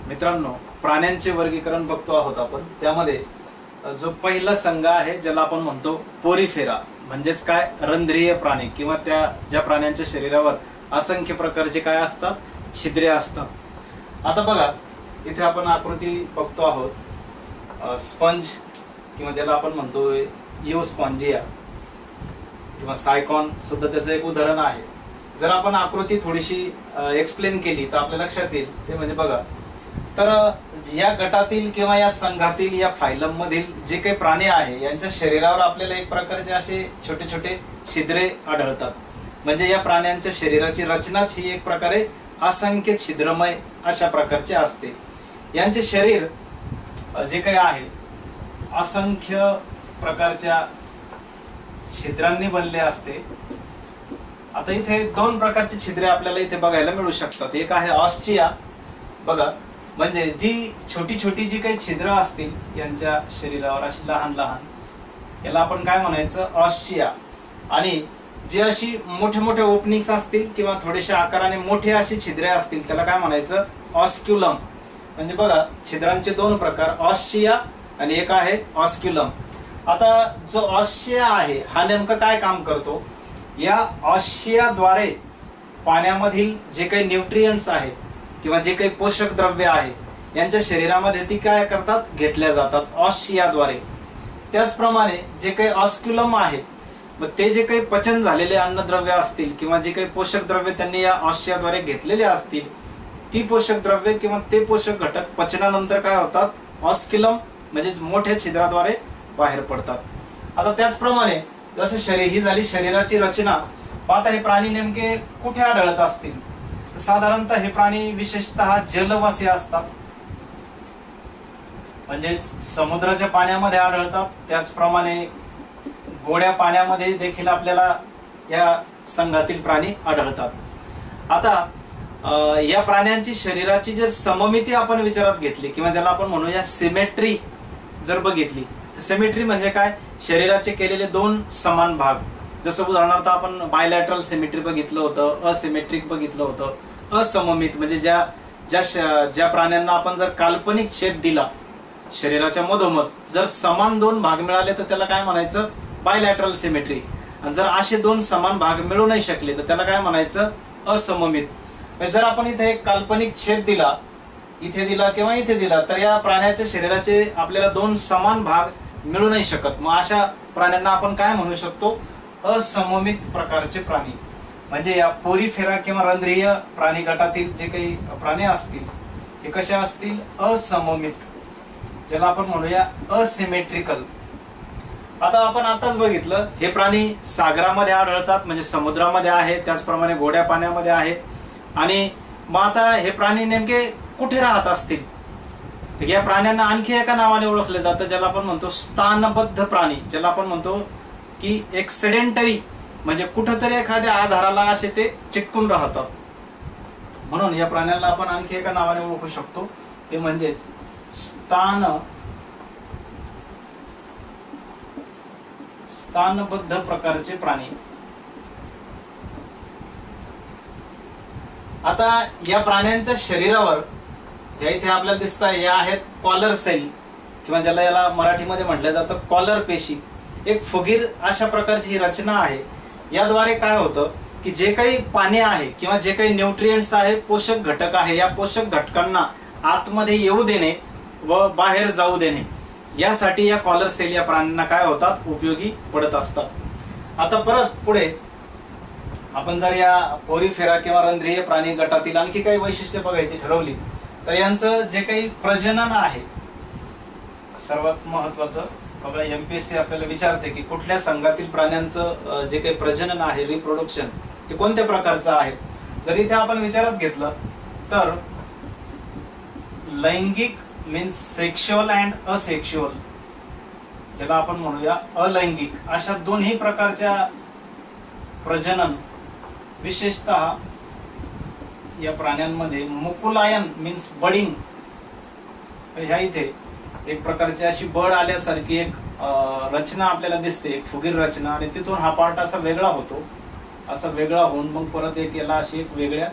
मित्रांनो, प्राण्यांचे वर्गीकरण बघतो आहोत आपण. त्यामध्ये जो पहिला संघ आहे ज्याला आपण म्हणतो पोरीफेरा, म्हणजेच काय, रंध्रीय प्राणी किंवा त्या ज्या प्राण्यांच्या शरीरावर असंख्य प्रकारचे काय असतात, छिद्रे असतात. आता बघा, इथे आपण आकृती बघतो आहोत स्पंज किंवा ज्याला आपण म्हणतो युस्पॉन्जिया किंवा सायकॉन सुद्धा त्याचं एक उदाहरण आहे. जर आपण आकृती थोडीशी एक्सप्लेन केली तर आपल्या लक्षात येईल. ते म्हणजे बघा, तर या गटातील किंवा या संघातील या फायलम मधील जे काही प्राणी आहे यांच्या शरीरावर आपल्याला एक प्रकारचे असे छोटे छोटे छिद्रे आढळतात. म्हणजे या प्राण्यांच्या शरीराची रचनाच ही एक प्रकारे असंख्य छिद्रमय अशा प्रकारचे असते. यांचे शरीर जे काही आहे असंख्य प्रकारच्या छिद्रांनी बनले असते. आता इथे दोन प्रकारचे छिद्रे आपल्याला इथे बघायला मिळू शकतात. एक आहे ऑस्चिया, बघा, म्हणजे जी छोटी छोटी जी काही छिद्र असतील यांच्या शरीरावर अशी लहान लहान, याला आपण काय म्हणायचं, ऑस्चिया. आणि जी अशी मोठे मोठे ओपनिंग्स असतील किंवा थोडेसे आकाराने मोठे अशी छिद्रे असतील त्याला काय म्हणायचं, ऑस्क्युलम. म्हणजे बघा, छिद्रांचे दोन प्रकार, ऑस्चिया आणि एक आहे ऑस्क्युलम. आता जो ऑस्चिया आहे हा नेमकं काय काम करतो, या ऑस्चियाद्वारे पाण्यामधील जे काही न्यूट्रिएंट्स आहेत किंवा जे काही पोषक द्रव्य आहे यांच्या शरीरामध्ये ती काय करतात, घेतल्या जातात ऑस्चियाद्वारे. त्याचप्रमाणे जे काही ऑस्क्युलम आहे, मग ते जे काही पचन झालेले अन्नद्रव्य असतील किंवा जे काही पोषक द्रव्य त्यांनी या ऑस्चियाद्वारे घेतलेले असतील, ती पोषक द्रव्य किंवा ते पोषक घटक पचनानंतर काय होतात, ऑस्क्युलम म्हणजे मोठ्या छिद्राद्वारे बाहेर पडतात. आता त्याचप्रमाणे जसं शरीर ही झाली शरीराची रचना. आता हे प्राणी नेमके कुठे आढळत असतील, साधारणतः हे प्राणी विशेषतः जलवासी असतात, म्हणजे समुद्राच्या पाण्यामध्ये आढळतात. त्याचप्रमाणे गोड्या पाण्यामध्ये देखील आपल्याला या संघातील प्राणी आढळतात. आता या प्राण्यांची शरीराची जे सममिती आपण विचारात घेतली किंवा ज्याला आपण म्हणूया सिमेट्री जर बघितली, तर सिमेट्री म्हणजे काय, शरीराचे केलेले दोन समान भाग. जसं उदाहरणार्थ आपण बायलॅटरल सिमेट्री बघितलं होतं, असिमेट्रिक बघितलं होतं. असममित म्हणजे ज्या प्राण्यांना आपण जर काल्पनिक छेद दिला शरीराच्या मधोमध, जर समान दोन भाग मिळाले तर त्याला काय म्हणायचं, बायलॅटरल सिमेट्री. आणि जर असे दोन समान भाग मिळू नाही शकले तर त्याला काय म्हणायचं, असममित. जर आपण इथे एक काल्पनिक छेद दिला, इथे दिला किंवा इथे दिला, तर या प्राण्याच्या शरीराचे आपल्याला दोन समान भाग मिळू नाही शकत. मग अशा प्राण्यांना आपण काय म्हणू शकतो, असममित प्रकारचे प्राणी. म्हणजे या पोरीफेरा किंवा रंध्रीय प्राणी गटातील जे काही प्राणी असतील हे कसे असतील, असममित, ज्याला आपण म्हणूया असिमेट्रिकल. आता आपण आताच बघितलं, हे प्राणी सागरामध्ये आढळतात, म्हणजे समुद्रामध्ये आहे, त्याचप्रमाणे गोड्या पाण्यामध्ये आहे. आणि मग आता हे प्राणी नेमके कुठे राहत असतील, तर या प्राण्यांना आणखी एका नावाने ओळखले जातं, ज्याला आपण म्हणतो स्थानबद्ध प्राणी. ज्याला आपण म्हणतो की एक सेडेंटरी, म्हणजे कुठंतरी एखाद्या आधाराला असे ते चिटकून राहतात. म्हणून या प्राण्यांना आपण आणखी एका नावाने ओळखू शकतो, ते म्हणजेच स्थानबद्ध प्रकारचे प्राणी. आता या प्राण्यांच्या शरीरावर या इथे आपल्याला दिसत आहे, या आहेत कॉलर सेल किंवा ज्याला याला मराठीमध्ये म्हटलं जातं कॉलर पेशी. एक फुगीर अशा प्रकारची ही रचना आहे. याद्वारे काय होतं की जे काही पाणी आहे किंवा जे काही न्यूट्रिएंट्स आहे, पोषक घटक आहे, या पोषक घटकांना आतमध्ये येऊ देणे व बाहेर जाऊ देणे, यासाठी या कॉलर सेल या प्राण्यांना काय होतात, उपयोगी पडत असतात. आता परत पुढे आपण जर या पोरीफेरा किंवा रंध्रीय प्राणी गटातील आणखी काही वैशिष्ट्ये बघायची ठरवली, तर यांचं जे काही प्रजनन आहे, सर्वात महत्वाचं बघा, एमपीएससी आपल्याला विचारते की कुठल्या संघातील प्राण्यांचं जे काही प्रजनन आहे, रिप्रोडक्शन, ते कोणत्या प्रकारचं आहे. जर इथे आपण विचारात घेतलं तर लैंगिक मीन्स सेक्शुअल अँड असेक्शुअल, ज्याला आपण म्हणूया अलैंगिक, अशा दोन्ही प्रकारच्या प्रजनन विशेषतः या प्राण्यांमध्ये मुकुलायन मीन्स बडिंग, ह्या इथे एक प्रकारची अशी बड आल्यासारखी एक रचना आपल्याला दिसते, एक फुगीर रचना. आणि तिथून हा पार्ट असा वेगळा होतो, असा वेगळा होऊन मग परत एक याला अशी एक वेगळ्या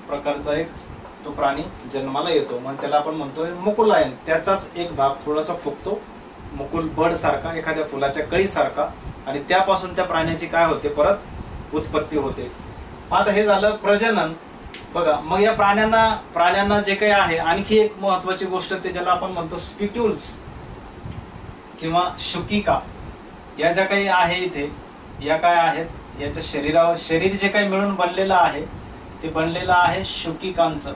प्रकारचा एक तो प्राणी जन्माला येतो, मग त्याला आपण म्हणतोय मुकुलायन. त्याचाच एक भाग थोडासा फुगतो मुकुल बर्ड सारखा, एखाद्या फुलाच्या कळी सारखा, आणि त्यापासून त्या प्राण्याची काय होते, परत उत्पत्ती होते. आता हे झालं प्रजनन. बघा, मग या प्राण्यांना जे काही आहे, आणखी एक महत्वाची गोष्ट ते ज्याला आपण म्हणतो स्पिक्युल्स किंवा शुकिका, या ज्या काही आहे इथे, या काय आहेत, याच्या शरीरावर शरीर जे काही मिळून बनलेलं आहे ते बनलेलं आहे शुकिकांचं,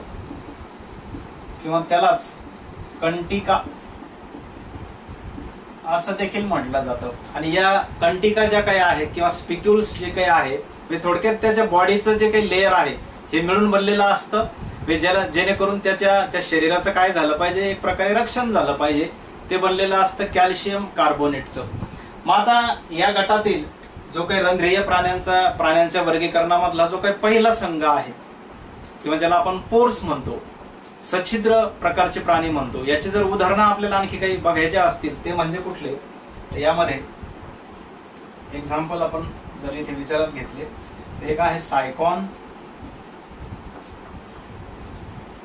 किंवा त्यालाच कंटिका असं देखील म्हटलं जातं. आणि या कंटिका ज्या काही आहे किंवा स्पिक्युल्स जे काही आहे, थोडक्यात त्याच्या बॉडीचं जे काही लेअर आहे हे मिळून बनलेलं असतं, जेणेकरून त्या शरीराचं काय झालं पाहिजे, एक प्रकारे रक्षण झालं पाहिजे. ते बनलेलं असतं कॅल्शियम कार्बोनेटचं. मग आता या गटातील जो काही रंध्रीय प्राण्यांच्या वर्गीकरणामधला जो काही पहिला संघ आहे, किंवा ज्याला आपण पोर्स म्हणतो, सच्छिद्र प्रकारचे प्राणी म्हणतो, याची जर उदाहरणं आपल्याला आणखी काही बघायचे असतील ते म्हणजे कुठले, तर यामध्ये एक्झाम्पल आपण जर इथे विचारात घेतले तर एक आहे सायकॉन,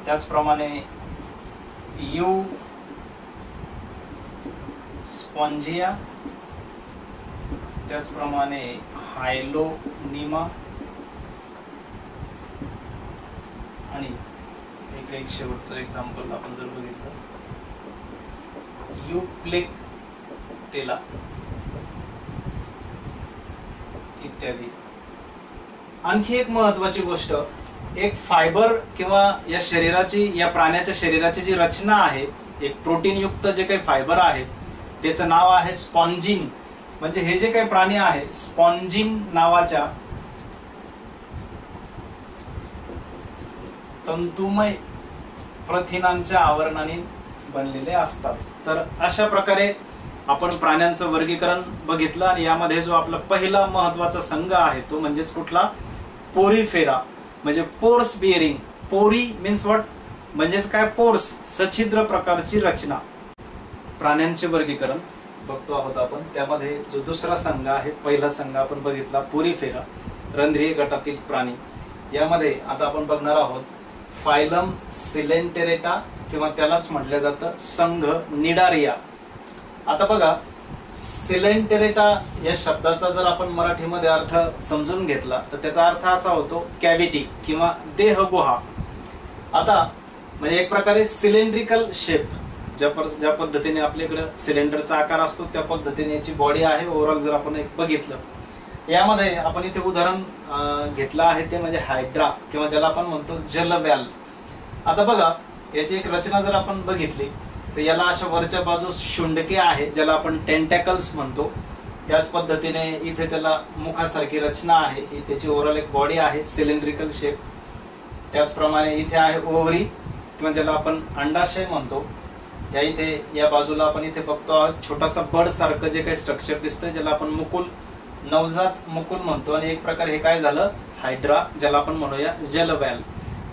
त्याचप्रमाणे यू स्पॉन्जिया, त्याचप्रमाणे हायलोनिमा, आणि एक शेवटचं एक्झाम्पल आपण जर बघितलं युप्लेक्टेला इत्यादी. आणखी एक महत्वाची गोष्ट, एक फायबर किंवा या प्राण्याच्या शरीराची जी रचना आहे, एक प्रोटीन युक्त जे काही फायबर आहे त्याचं नाव आहे स्पॉन्जिन. म्हणजे हे जे काही प्राणी आहे स्पॉन्जिन नावाच्या तंतुमय प्रथिनांच्या आवरणाने बनलेले असतात. तर अशा प्रकारे आपण प्राण्यांचं वर्गीकरण बघितलं, आणि यामध्ये जो आपला पहिला महत्वाचा संघ आहे तो म्हणजेच कुठला, पोरीफेरा, म्हणजे पोर्स बिअरिंग. पोरी मीन्स व्हॉट, म्हणजेच काय, पोर्स, सच्छिद्र प्रकारची रचना. प्राण्यांचे वर्गीकरण बघतो आहोत आपण. त्यामध्ये जो दुसरा संघ आहे, पहिला संघ आपण बघितला पोरीफेरा, रंध्रीय गटातील प्राणी. यामध्ये आता आपण बघणार आहोत फायलम सिलेंटेरेटा, किंवा त्यालाच म्हटलं जातं संघ निडारिया. आता बघा, सिलेंटेरेटा या शब्दाचा जर आपण मराठीमध्ये अर्थ समजून घेतला तर त्याचा अर्थ असा होतो कॅव्हिटी किंवा देहगुहा. आता म्हणजे एक प्रकारे सिलेंड्रिकल शेप, ज्या पद्धतीने आपल्याकडे सिलेंडरचा आकार असतो त्या पद्धतीने याची बॉडी आहे. ओव्हरऑल जर आपण एक बघितलं, यामध्ये आपण इथे उदाहरण घेतलं आहे ते म्हणजे हायड्रा, किंवा ज्याला आपण म्हणतो जलव्याल. आता बघा, याची एक रचना जर आपण बघितली तर याला अशा वरच्या बाजूस शुंडके आहे ज्याला आपण टेंटॅकल्स म्हणतो. त्याच पद्धतीने इथे त्याला मुखासारखी रचना आहे, ही त्याची ओव्हरऑल एक बॉडी आहे सिलेंड्रिकल शेप. त्याचप्रमाणे इथे आहे ओव्हरी, किंवा ज्याला आपण अंडाशय म्हणतो. या बाजूला आपण इथे बघतो छोटासा बर्ड सारखं जे काही स्ट्रक्चर दिसतंय ज्याला आपण मुकुल, नवजात मुकुल म्हणतो. आणि एक प्रकारे हे काय झालं, हायड्रा, ज्याला आपण म्हणूया जलव्याल.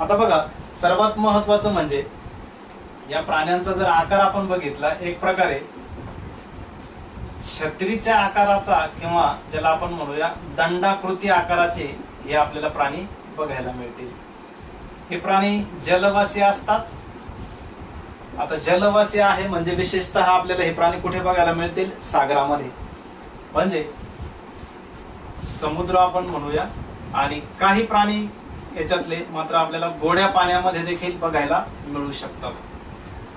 आता बघा, सर्वात महत्वाचं म्हणजे या प्राण्यांचा जर आकार आपण बघितला, एक प्रकारे छत्रीच्या आकाराचा, किंवा ज्याला आपण म्हणूया दंडाकृती आकाराचे हे आपल्याला प्राणी बघायला मिळतील. हे प्राणी जलवासी असतात. आता जलवासी आहे म्हणजे विशेषतः आपल्याला हे प्राणी कुठे बघायला मिळतील, सागरामध्ये, म्हणजे समुद्र आपण म्हणूया. आणि काही प्राणी याच्यातले मात्र आपल्याला गोड्या पाण्यामध्ये देखील बघायला मिळू शकतात.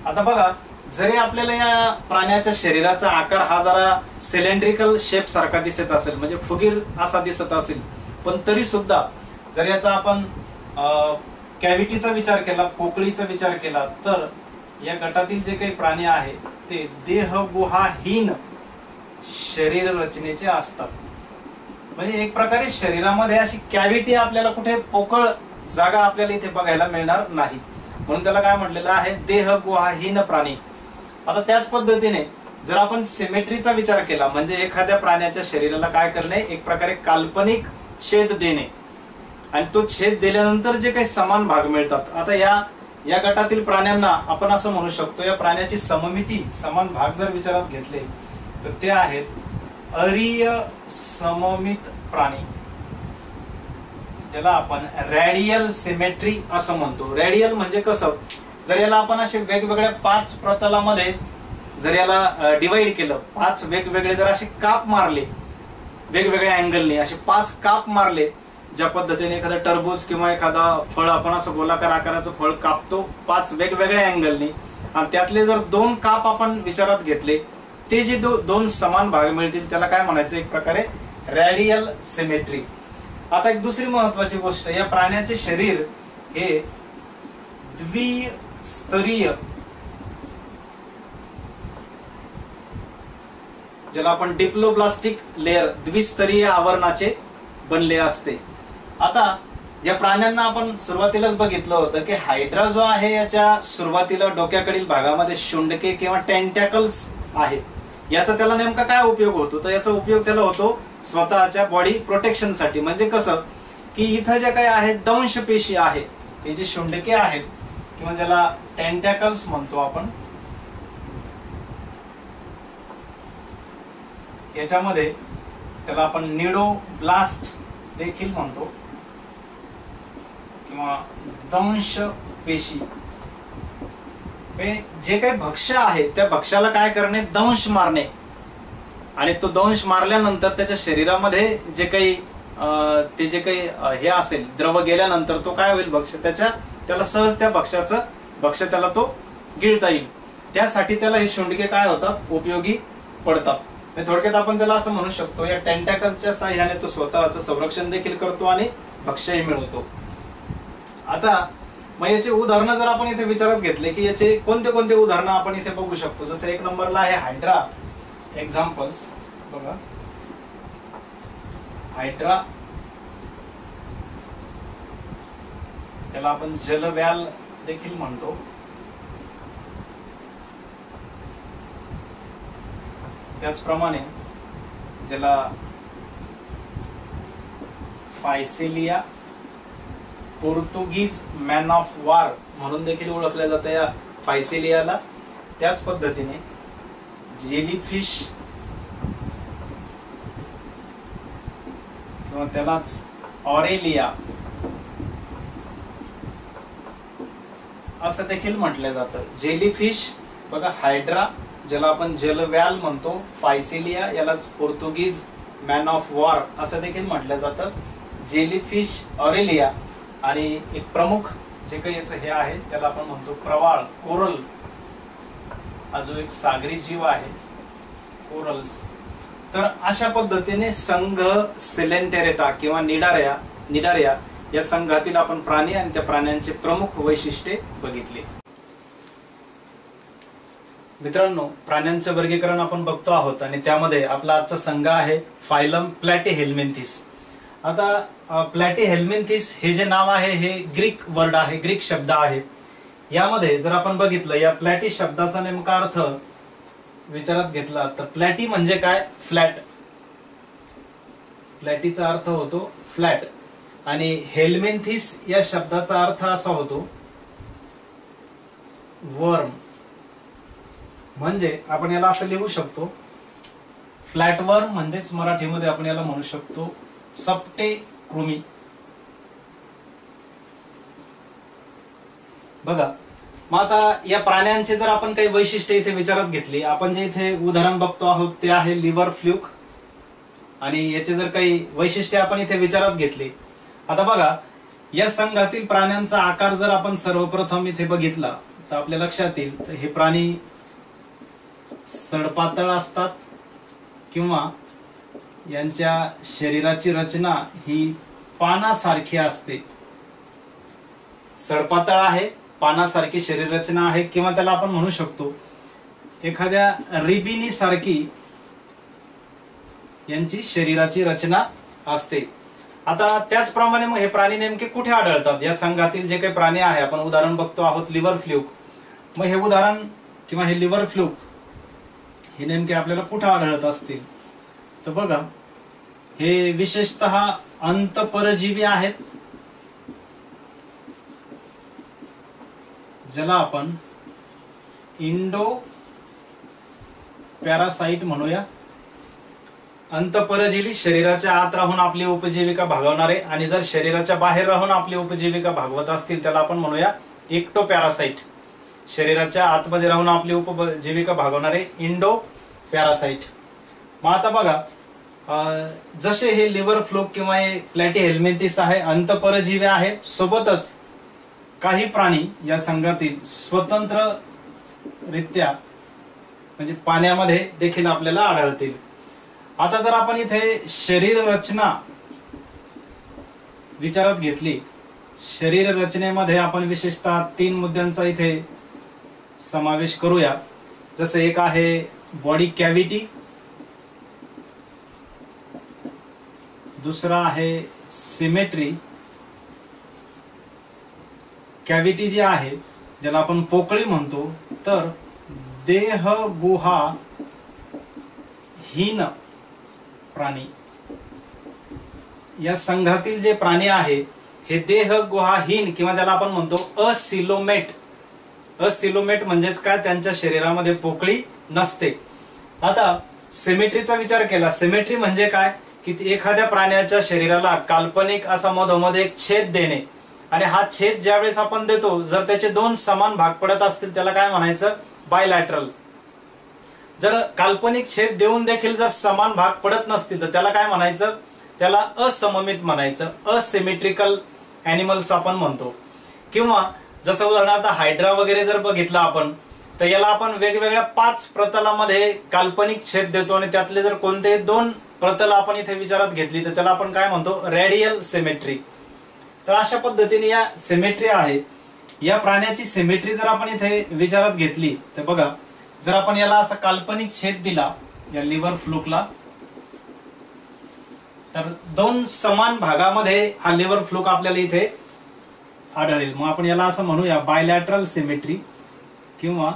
आता बघा, जरी आपल्याला या प्राण्याच्या शरीराचा आकार हा जरा सिलेंड्रिकल शेप सारखा दिसत असेल, म्हणजे फुगीर असा दिसत असेल, पण तरी सुद्धा जर याचा आपण कॅव्हिटीचा विचार केला, पोकळीचा विचार केला, तर या गटातील जे काही प्राणी आहे ते देहगुहाहीन शरीर रचनेचे असतात. म्हणजे एक प्रकारे शरीरामध्ये अशी कॅव्हिटी आपल्याला कुठे पोकळ जागा आपल्याला इथे बघायला मिळणार नाही, म्हणून त्याला काय म्हटलेलं आहे, देहगुहाहीन प्राणी. आता त्याच पद्धतीने जर आपण सिमेट्रीचा विचार केला, म्हणजे एखाद्या प्राण्याच्या शरीराला काय करणे, एक प्रकारे काल्पनिक छेद देणे, आणि तो छेद दिल्यानंतर जे काही समान भाग मिळतात. आता या गटातील प्राण्यांना आपण असं म्हणू शकतो, या प्राण्याची सममिती, समान भाग जर विचारात घेतले तर ते आहेत अरीय सममित प्राणी. ज्याला आपण रॅडियल सिमेट्री असं म्हणतो. रॅडियल म्हणजे कसं, जर याला आपण असे वेगवेगळ्या 5 प्रतलामध्ये जर याला डिवाइड केलं, 5 वेगवेगळे जर असे काप मारले वेगवेगळ्या अँगलने, असे 5 काप मारले, ज्या पद्धतीने एखादा टरबूज किंवा एखादा फळ आपण असं गोलाकार आकाराचं फळ कापतो 5 वेगवेगळ्या अँगलने, आणि त्यातले जर 2 काप आपण विचारात घेतले, ते जे 2 समान भाग मिळतील त्याला काय म्हणायचं, एक प्रकारे रॅडियल सिमेट्री. आता एक दुसरी महत्वाची गोष्ट, या प्राण्याचे शरीर हे द्विस्तरीय, ज्याला आपण डिप्लोब्लास्टिक लेअर, द्विस्तरीय आवरणाचे बनले असते. आता या प्राण्यांना आपण सुरुवातीलाच बघितलं होतं की हायड्रा जो आहे याच्या सुरुवातीला डोक्याकडील भागामध्ये शुंडके किंवा टेंटॅकल्स आहेत. याचा त्याला नेमका काय उपयोग होतो, तर याचा उपयोग त्याला होतो स्वतःच्या बॉडी प्रोटेक्शन साठी. म्हणजे कसं की इथं जे काही आहेत दंश पेशी आहेत, हे जे शुंडके आहेत किंवा ज्याला टेंटॅकल्स म्हणतो आपण, याच्यामध्ये त्याला आपण निडोब्लास्ट देखील म्हणतो किंवा दंश पेशी. जे काही भक्ष्य आहे त्या भक्ष्याला काय करणे, दंश मारणे, आणि तो दंश मारल्यानंतर त्याच्या शरीरामध्ये जे काही ते जे काही हे असेल द्रव गेल्यानंतर तो काय होईल, भक्ष्य त्याला सहज त्या भक्ष्य त्याला तो गिळता येईल. त्यासाठी त्याला हे शुंडके काय होतात, उपयोगी पडतात. थोडक्यात आपण त्याला असं म्हणू शकतो, या टेंटॅकलच्या साह्याने तो स्वतःचं संरक्षण देखील करतो आणि भक्ष्यही मिळवतो. आता मग याचे उदाहरणं जर आपण इथे विचारात घेतले की याचे कोणते कोणते उदाहरणं आपण इथे बघू शकतो, जसं 1 नंबरला आहे हायड्रा. एक्झाम्पल्स बघा, हायड्रा त्याला आपण जलव्याल देखील म्हणतो. त्याचप्रमाणे ज्याला फायसेलिया पोर्तुगीज मॅन ऑफ वॉर म्हणून देखील ओळखल्या जातं या फायसेलियाला. त्याच पद्धतीने जेलीफिश किंवा त्यालाच ऑरेलिया असं देखील म्हटलं जातं. जेलीफिश बघा, हायड्रा ज्याला आपण जलव्याल म्हणतो, फायसेलिया यालाच पोर्तुगीज मॅन ऑफ वॉर असं देखील म्हटलं जातं, जेलीफिश, ऑरेलिया, आणि एक प्रमुख जे काही याचं हे आहे त्याला आपण म्हणतो प्रवाळ, कोरल. हा जो एक सागरी जीव आहे, कोरल्स. तर अशा पद्धतीने संघ सिलेंटेरेटा किंवा निडारिया या संघातील आपण प्राणी आणि त्या प्राण्यांचे प्रमुख वैशिष्ट्ये बघितली. मित्रांनो, प्राण्यांचं वर्गीकरण आपण बघतो आहोत आणि त्यामध्ये आपला आजचा संघ आहे फायलम प्लॅटीहेल्मिंथिस. आता प्लॅटीहेल्मिंथिस हे जे नाव आहे हे ग्रीक वर्ड आहे, ग्रीक शब्द आहे. यामध्ये जर आपण बघितलं, या प्लॅटी शब्दाचा नेमका अर्थ विचारात घेतला तर प्लॅटी म्हणजे काय, फ्लॅट. प्लॅटीचा अर्थ होतो फ्लॅट, आणि हेल्मिंथिस या शब्दाचा अर्थ असा होतो वर्म. म्हणजे आपण याला असं लिहू शकतो, फ्लॅट वर्म म्हणजेच मराठीमध्ये आपण याला म्हणू शकतो सपटे कृमी. बघा, मग आता या प्राण्यांचे जर आपण काही वैशिष्ट्ये इथे विचारात घेतली, आपण जे इथे उदाहरण बघतो आहोत ते आहे लिव्हर फ्लूक, आणि याचे जर काही वैशिष्ट्ये आपण इथे विचारात घेतली. आता बघा, या संघातील प्राण्यांचा आकार जर आपण सर्वप्रथम इथे बघितला तर आपल्या लक्षात येईल, तर हे प्राणी सडपातळ असतात किंवा यांच्या शरीराची रचना ही पानासारखी असते. सडपातळ आहे, पानासारखी शरीर रचना आहे, किंवा त्याला आपण म्हणू शकतो एखाद्या रिबिनी सारखी यांची शरीराची रचना असते. आता त्याचप्रमाणे मग हे प्राणी नेमके कुठे आढळतात, या संघातील जे काही प्राणी आहे, आपण उदाहरण बघतो आहोत लिव्हर फ्लूक. मग हे उदाहरण किंवा हे लिव्हर फ्लूक हे नेमके आपल्याला कुठे आढळत असतील, तर बघा, हे विशेषतः अंतःपरजीवी आहेत, ज्याला आपण इंडो पॅरासाइट म्हणूया. अंतःपरजीवी शरीराच्या आत राहून आपली उपजीविका भागवणारे, आणि जर शरीराच्या बाहेर राहून आपली उपजीविका भागवत असतील त्याला आपण म्हणूया एक्टोपॅरासाइट. शरीराच्या आतमध्ये राहून आपली उपजीविका भागवणारे इंडो पॅरासाइट. मग आता बघा, जसे हे लिव्हर फ्लूक किंवा हे प्लॅटीहेल्मिंथिस आहे अंतःपरजीवी आहे, सोबतच काही प्राणी या संघातील स्वतंत्ररित्या म्हणजे पाण्यामध्ये देखील आपल्याला आढळतील. आता जर आपण इथे शरीर रचना विचारात घेतली, शरीर रचनेमध्ये आपण विशेषतः 3 मुद्द्यांचा इथे समावेश करूया. जसं एक आहे बॉडी कॅव्हिटी, दुसरा आहे सिमेट्री. कॅव्हिटी जी आहे ज्याला आपण पोकळी म्हणतो, तर देह गुहाहीन प्राणी. या संघातील जे प्राणी आहे हे देह गुहाहीन किंवा ज्याला आपण म्हणतो असिलोमेट. असिलोमेट म्हणजेच काय, त्यांच्या शरीरामध्ये पोकळी नसते. आता सिमेट्रीचा विचार केला, सिमेट्री म्हणजे काय की एखाद्या प्राण्याच्या शरीराला काल्पनिक असा मधोमध एक छेद देणे, आणि हा छेद ज्यावेळेस आपण देतो जर त्याचे 2 समान भाग पडत असतील त्याला काय म्हणायचं, बायलॅटरल. जर काल्पनिक छेद देऊन देखील जर समान भाग पडत नसतील तर त्याला काय म्हणायचं, त्याला असममित म्हणायचं, असिमेट्रिकल ॲनिमल्स आपण म्हणतो. किंवा जसं उदाहरणार्थ हायड्रा वगैरे जर बघितलं आपण, तर याला आपण वेगवेगळ्या 5 प्रतलामध्ये काल्पनिक छेद देतो, आणि त्यातले जर कोणतेही 2 प्रतल आपण इथे विचारात घेतली तर त्याला आपण काय म्हणतो, रेडियल सिमेट्री. तर अशा पद्धतीने या सिमेट्री आहे. या प्राण्याची सिमेट्री जर आपण इथे विचारात घेतली तर बघा, जर आपण याला असा काल्पनिक छेद दिला या लिव्हर फ्लूकला, तर 2 समान भागामध्ये हा लिव्हर फ्लूक आपल्याला इथे आढळेल. मग आपण याला असं म्हणूया बायलॅटरल सिमेट्री किंवा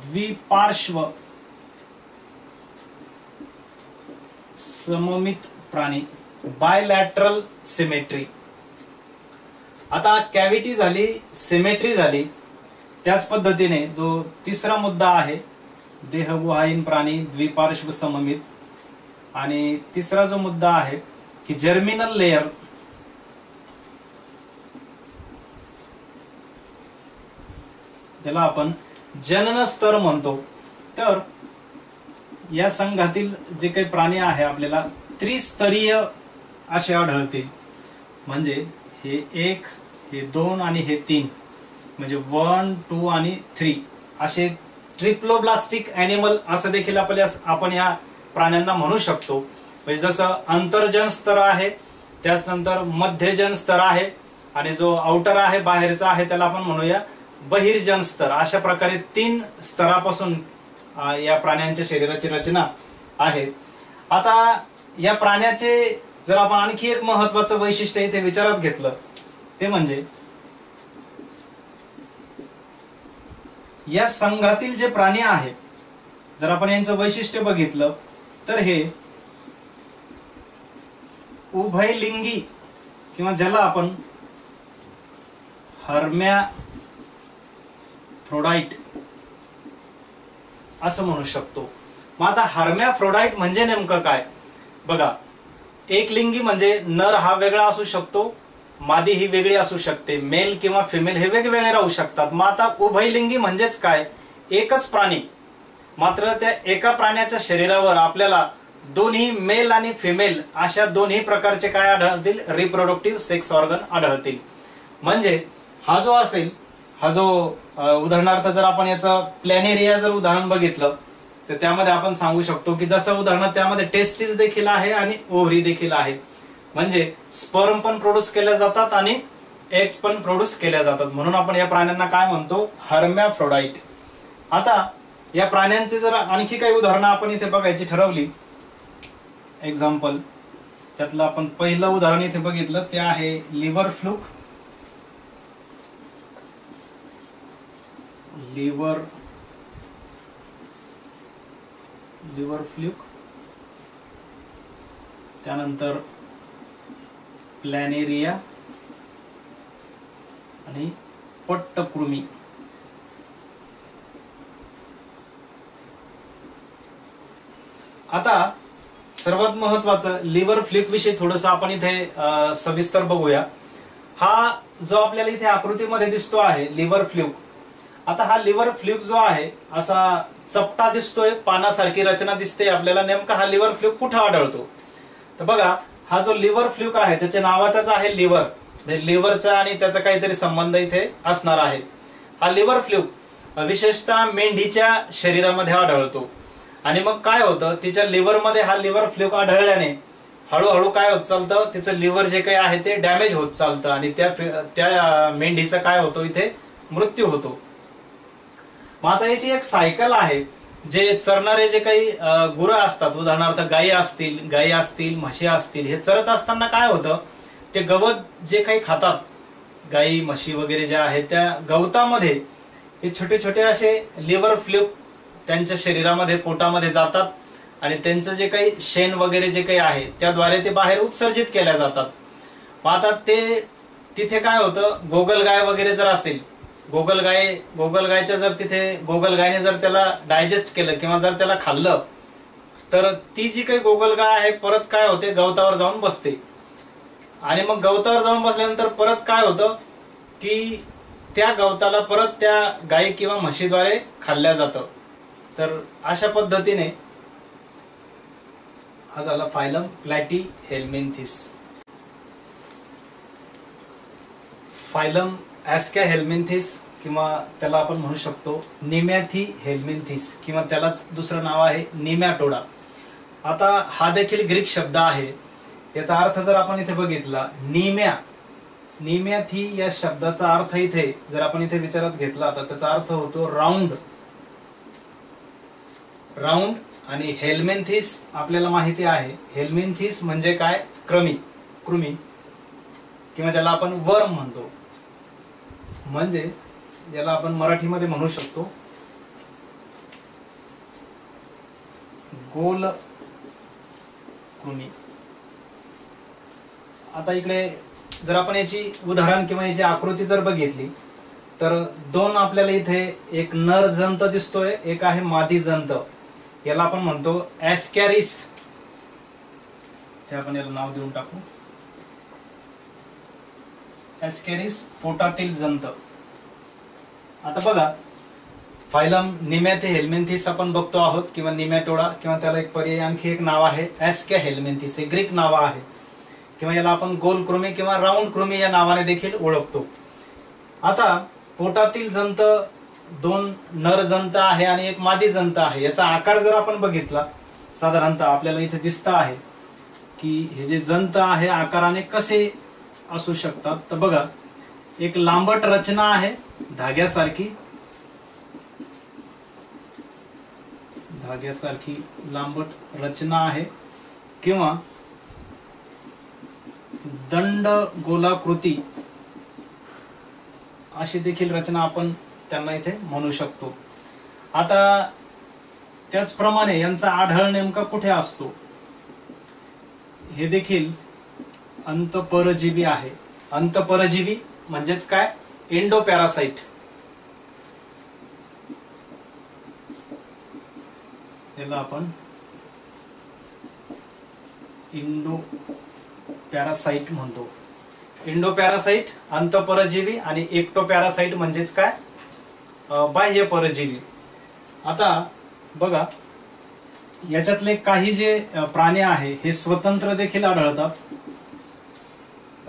द्विपार्श्व सममित प्राणी, बायलॅटरल सिमेट्री. आता कॅव्हिटी झाली, सिमेट्री झाली. त्याच पद्धतीने जो तिसरा मुद्दा आहे देहगुहाहीन प्राणी, द्विपार्श्व सममित, आणि तिसरा जो मुद्दा आहे की जर्मिनल लेयर, ज्याला आपण जनन स्तर म्हणतो. तर या संघातील जे काही प्राणी आहे आपल्याला त्रिस्तरीय असे आढळतील. म्हणजे हे 1, हे 2 आणि हे 3, म्हणजे 1, 2 आणि 3 असे ट्रिप्लोब्लास्टिक ॲनिमल असं देखील आपण या प्राण्यांना म्हणू शकतो. म्हणजे जसं अंतर्जन स्तर आहे, त्याचनंतर मध्यजन स्तर आहे, आणि जो आउटर आहे बाहेरचा आहे त्याला आपण म्हणूया बहिर्जन स्तर. अशा प्रकारे 3 स्तरापासून या प्राण्यांच्या शरीराची रचना आहे. आता या प्राण्याचे जर आपण आणखी एक महत्वाचं वैशिष्ट्य इथे विचारात घेतलं ते म्हणजे या संघातील जे प्राणी आहे, जर आपण यांचं वैशिष्ट्य बघितलं तर हे उभयलिंगी किंवा ज्याला आपण हर्मॅफ्रोडाइट असं म्हणू शकतो. मग आता हर्मॅफ्रोडाइट म्हणजे नेमकं काय बघा, एकलिंगी म्हणजे नर हा वेगळा असू शकतो, मादी ही वेगळी असू शकते, मेल किंवा फिमेल हे वेगवेगळे राहू शकतात. मग आता उभयलिंगी म्हणजेच काय, एकच प्राणी, मात्र त्या एका प्राण्याच्या शरीरावर आपल्याला दोन्ही मेल आणि फिमेल अशा दोन्ही प्रकारचे काय आढळतील, रिप्रोडक्टिव्ह सेक्स ऑर्गन आढळतील. म्हणजे हा जो असेल, हा जो उदाहरणार्थ जर आपण याचं प्लॅनेरिया जर उदाहरण बघितलं तर त्यामध्ये आपण सांगू शकतो की जसं उदाहरणार्थ त्यामध्ये टेस्टिस देखील आहे आणि ओव्हरी देखील आहे. म्हणजे स्पर्म पण प्रोड्यूस केल्या जातात आणि एग्स पण प्रोड्यूस केल्या जातात. म्हणून आपण या प्राण्यांना काय म्हणतो, हर्मॅफ्रोडाइट. आता या प्राण्यांचे जर आणखी काही उदाहरणं आपण इथे बघायची ठरवली, एक्झाम्पल त्यातलं आपण पहिलं उदाहरण इथे बघितलं ते आहे लिव्हर फ्लूक. लिव्हर फ्लूक, त्यानंतर प्लॅनेरिया आणि पट्टकृमी. आता सर्वात महत्वाचं लिव्हर फ्लुक विषयी थोडंसं आपण इथे सविस्तर बघूया. हा जो आपल्याला इथे आकृतीमध्ये दिसतो आहे लिव्हर फ्लुक, आता हा लिव्हर फ्लुक जो आहे असा चपटा दिसतोय, पानासारखी रचना दिसते आपल्याला. नेमका हा लिव्हर फ्लुक कुठे आढळतो? तर बघा, हा जो लिव्हर फ्लुक आहे त्याच्या नावातच आहे लिव्हर, लिव्हरचा आणि त्याचा काहीतरी संबंध इथे असणार आहे. हा लिव्हर फ्लुक विशेषतः मेंढीच्या शरीरामध्ये आढळतो. आणि मग काय होतं, तिच्या लिव्हरमध्ये हा लिव्हर फ्लुक आढळल्याने हळूहळू काय होत चालतं, तिचं लिव्हर जे काही आहे ते डॅमेज होत चालतं आणि त्या मेंढीचा काय होतो, इथे मृत्यू होतो. मग आता याची एक सायकल आहे. जे चरणारे जे काही गुरं असतात, उदाहरणार्थ गायी असतील म्हशी असतील, हे चरत असताना काय होतं, ते गवत जे काही खातात गायी म्हशी वगैरे ज्या आहेत, त्या गवतामध्ये हे छोटे छोटे असे लिव्हर फ्लुक त्यांच्या शरीरामध्ये पोटामध्ये जातात आणि त्यांचं जे काही शेण वगैरे जे काही आहे त्याद्वारे ते बाहेर उत्सर्जित केल्या जातात. मग आता ते तिथे काय होतं, गोगलगाय वगैरे जर असेल, गोगलगायच्या जर तिथे गोगलगायने जर त्याला डायजेस्ट केलं किंवा जर त्याला खाल्लं, तर ती जी काही गोगलगाय आहे परत काय होते, गवतावर जाऊन बसते. आणि मग गवतावर जाऊन बसल्यानंतर परत काय होतं की त्या गवताला परत त्या गायी किंवा म्हशीद्वारे खाल्ल्या जातं. तर अशा पद्धतीने हा झाला फायलम प्लॅटीहेल्मिन्थिस. फायलम ॲस्कॅहेल्मिन्थिस किंवा त्याला आपण म्हणू शकतो निमॅथीहेल्मिन्थिस किंवा त्यालाच दुसरं नाव आहे निमॅटोडा. आता हा देखील ग्रीक शब्द आहे. याचा अर्थ जर आपण इथे बघितला, निमॅथी या शब्दाचा अर्थ इथे जर आपण इथे विचारात घेतला तर त्याचा अर्थ होतो राऊंड. आणि हेल्मिन्थिस आपल्याला माहिती आहे, हेल्मिन्थिस म्हणजे काय, कृमी किंवा ज्याला आपण वर्म म्हणतो, म्हणजे याला आपण मराठीमध्ये म्हणू शकतो गोल कृमी. आता इकडे जर आपण याची उदाहरण किंवा याची आकृती जर बघितली तर दोन आपल्याला इथे एक नर जंत दिसतोय, एक आहे मादी जंत. याला आपण म्हणतो ॲस्कॅरिस. ते आपण याला नाव देऊन टाकू ॲस्कॅरिस, पोटातील जंत. आता बघा, फायलम निमॅथीहेल्मिन्थिस आपण बघतो आहोत किंवा निमॅटोडा, किंवा त्याला एक पर्याय आणखी एक नाव आहे ॲस्कॅहेल्मिन्थिस. हे ग्रीक नाव आहे, किंवा याला आपण गोल कृमी किंवा राऊंड कृमी या नावाने देखील ओळखतो. आता पोटातील जंत दोन नर जंत आहे आणि एक मादी जंत आहे. याचा आकार जर आपण बघितला, साधारणतः आपल्याला इथे दिसत आहे की हे जे जंत आहे आकाराने कसे असू शकतात. तर बघा, एक लांबट रचना आहे धाग्यासारखी लांबट रचना आहे, किंवा दंड गोलाकृती अशी देखील रचना आपण त्यांना इथे म्हणू शकतो. आता त्याचप्रमाणे यांचा आढळ नेमका कुठे असतो, हे देखील अंतःपरजीवी आहे. अंतःपरजीवी म्हणजेच काय, एंडोपॅरासाइट. याला आपण इंडोपॅरासाइट म्हणतो. इंडोपॅरासाइट अंतःपरजीवी आणि एक्टोपॅरासाइट म्हणजेच काय, बाह्य परजीवी. आता बघा, याच्यातले काही जे प्राणी आहे हे स्वतंत्र देखील आढळतात.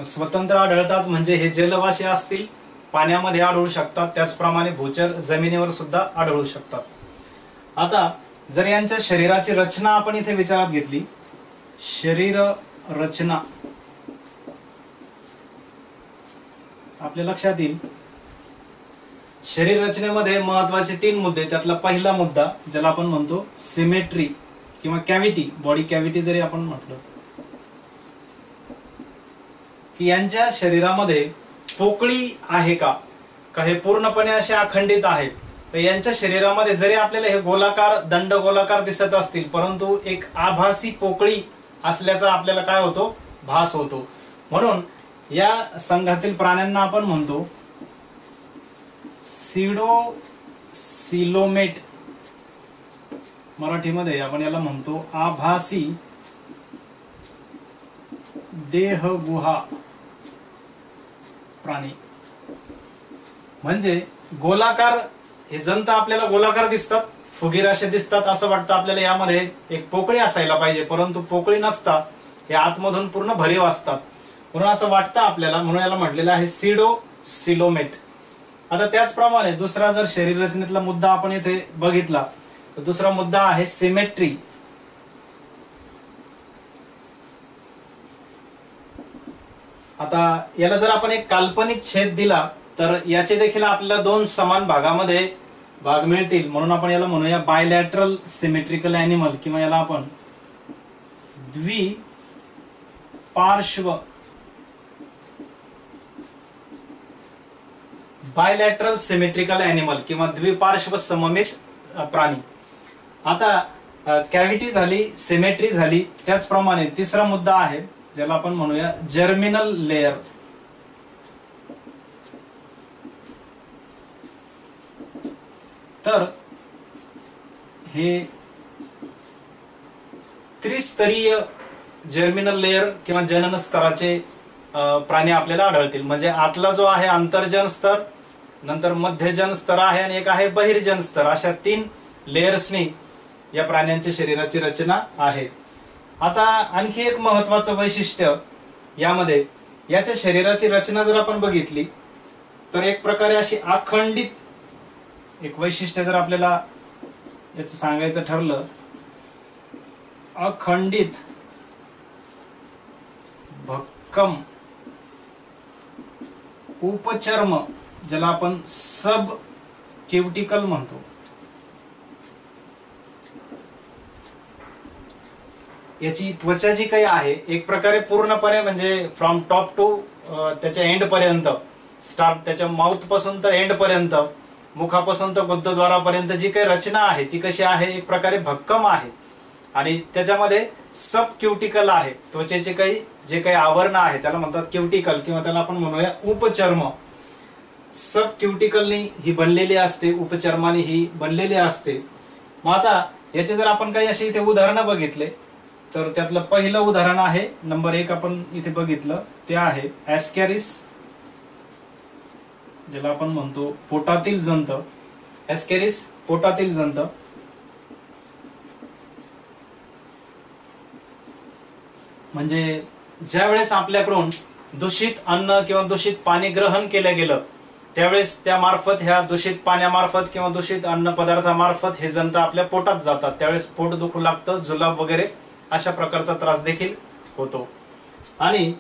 स्वतंत्र आढळतात म्हणजे हे जलवासी असतील, पाण्यामध्ये आढळू शकतात, त्याचप्रमाणे भूचर जमिनीवर सुद्धा आढळू शकतात. आता जर यांच्या शरीराची रचना आपण इथे विचारात घेतली, शरीर रचना आपल्या लक्षात येईल. शरीर रचनेमध्ये महत्वाचे 3 मुद्दे. त्यातला पहिला मुद्दा ज्याला आपण म्हणतो सिमेट्री किंवा कॅव्हिटी, बॉडी कॅव्हिटी जरी आपण म्हटलं, की यांच्या शरीरामध्ये पोकळी आहे का हे पूर्णपणे असे अखंडित आहेत. तर यांच्या शरीरामध्ये जरी आपल्याला हे गोलाकार दंड गोलाकार दिसत असतील, परंतु एक आभासी पोकळी असल्याचा आपल्याला काय होतो, भास होतो. म्हणून या संघातील प्राण्यांना आपण म्हणतो सिडोसिलोमेट मराठीमध्ये आपण याला म्हणतो आभासी देहगुहा प्राणी. म्हणजे गोलाकार हे जंत आपल्याला गोलाकार दिसतात, फुगीर असे दिसतात, असं वाटतं आपल्याला यामध्ये एक पोकळी असायला पाहिजे, परंतु पोकळी नसता, हे आतमधून पूर्ण भरीव असतात, म्हणून असं वाटतं आपल्याला, म्हणून याला म्हटलेलं आहे सिडोसिलोमेट. आता त्याचप्रमाणे दुसरा जर शरीर रचनेतला मुद्दा आपण इथे बघितला तर दुसरा मुद्दा आहे सिमेट्री. आता याला जर आपण एक काल्पनिक छेद दिला तर याचे देखील आपल्याला दोन समान भागामध्ये भाग मिळतील, म्हणून आपण याला म्हणूया बायलॅटरल सिमेट्रिकल ॲनिमल, किंवा याला आपण द्विपार्श्व बायलॅटरल सिमेट्रिकल ॲनिमल किंवा द्विपार्श्व सममित प्राणी. आता कॅव्हिटी झाली, सिमेट्री झाली, त्याचप्रमाणे तिसरा मुद्दा आहे ज्याला आपण म्हणूया जर्मिनल लेयर. तर हे त्रिस्तरीय जर्मिनल लेयर किंवा जनन स्तराचे प्राणी आपल्याला आढळतील. म्हणजे आतला जो आहे आंतरजन स्तर, नंतर मध्यजन स्तर आहे आणि एक आहे बहिर्जन स्तर, अशा 3 लेयर्सनी या प्राण्यांच्या शरीराची रचना आहे. आता आणखी एक महत्वाचं वैशिष्ट्य यामध्ये, याच्या शरीराची रचना जर आपण बघितली तर एक प्रकारे अशी अखंडित एक वैशिष्ट्य जर आपल्याला याचं सांगायचं ठरलं, अखंडित भक्कम उपचर्म, ज्याला आपण सब क्युटिकल म्हणतो. याची त्वचा जी काही आहे एक प्रकारे पूर्णपणे म्हणजे फ्रॉम टॉप टू त्याच्या एंड पर्यंत, स्टार्ट त्याच्या माउथ पासून तर एंड पर्यंत, मुखापासून तर गुदद्वारापर्यंत जी काही रचना आहे ती कशी आहे, एक प्रकारे भक्कम आहे. आणि त्याच्यामध्ये सब क्युटिकल आहे, त्वचेचे काही जे काही आवरण आहे त्याला म्हणतात क्युटिकल, किंवा त्याला आपण म्हणूया उपचर्म. सब क्युटिकलनी ही बनलेली असते, उपचर्माने ही बनलेली असते. मग आता याचे जर आपण काही असे इथे उदाहरणं बघितले तर त्यातलं पहिलं उदाहरण आहे नंबर 1 आपण इथे बघितलं, ते आहे ॲस्कॅरिस, ज्याला आपण म्हणतो पोटातील जंत. ॲस्कॅरिस पोटातील जंत. म्हणजे ज्या वेळेस आपल्याकडून दूषित अन्न किंवा दूषित पाणी ग्रहण केलं गेलं त्यावेळेस त्या मार्फत, ह्या दूषित पाण्यामार्फत किंवा दूषित अन्न पदार्थामार्फत हे जंत आपल्या पोटात जातात, त्यावेळेस पोट दुखू लागतं, जुलाब वगैरे अशा प्रकारचा त्रास देखील होतो. आणि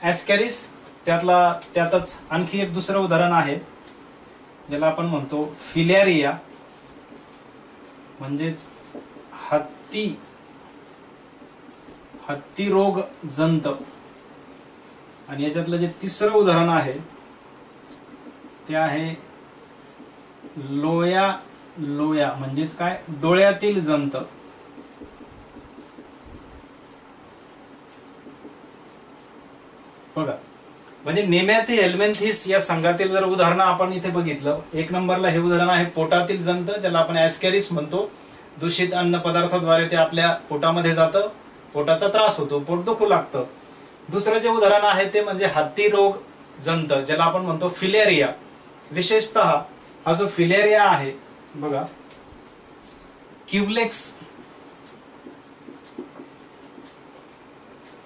ॲस्कॅरिस त्यातच आणखी एक दुसरं उदाहरण आहे ज्याला आपण म्हणतो फिलॅरिया, म्हणजेच हत्ती रोग जंत. आणि याच्यातलं जे तिसरं उदाहरण आहे ते आहे लोया, म्हणजेच काय, डोळ्यातील जंत. बघा, म्हणजे नेमॅथी हेल्मेंथिस या संघातील जर उदाहरणं आपण इथे बघितलं, 1 नंबरला हे उदाहरण आहे पोटातील जंत, ज्याला आपण ॲस्कॅरिस म्हणतो. दूषित अन्न पदार्थाद्वारे ते आपल्या पोटामध्ये जातं, पोटाचा त्रास होतो, पोट दुखू लागतं. दुसरं जे उदाहरण आहे ते म्हणजे हत्ती रोग जंत, ज्याला आपण म्हणतो फिलॅरिया. विशेषतः हा जो फिलॅरिया आहे बघा,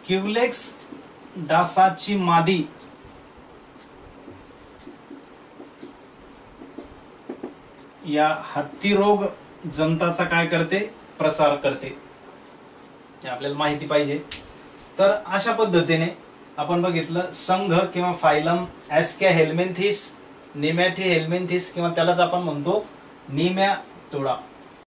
क्युलेक्स डासाची मादी या हत्ती रोग जंताचा काय करते, प्रसार करते, हे आपल्याला माहिती पाहिजे. तर अशा पद्धतीने आपण बघितलं संघ किंवा फायलम ॲस्कॅ हेल्मेंथिस, नेमॅथी हेल्मेंथिस, किंवा त्यालाच आपण म्हणतो निमॅटोडा.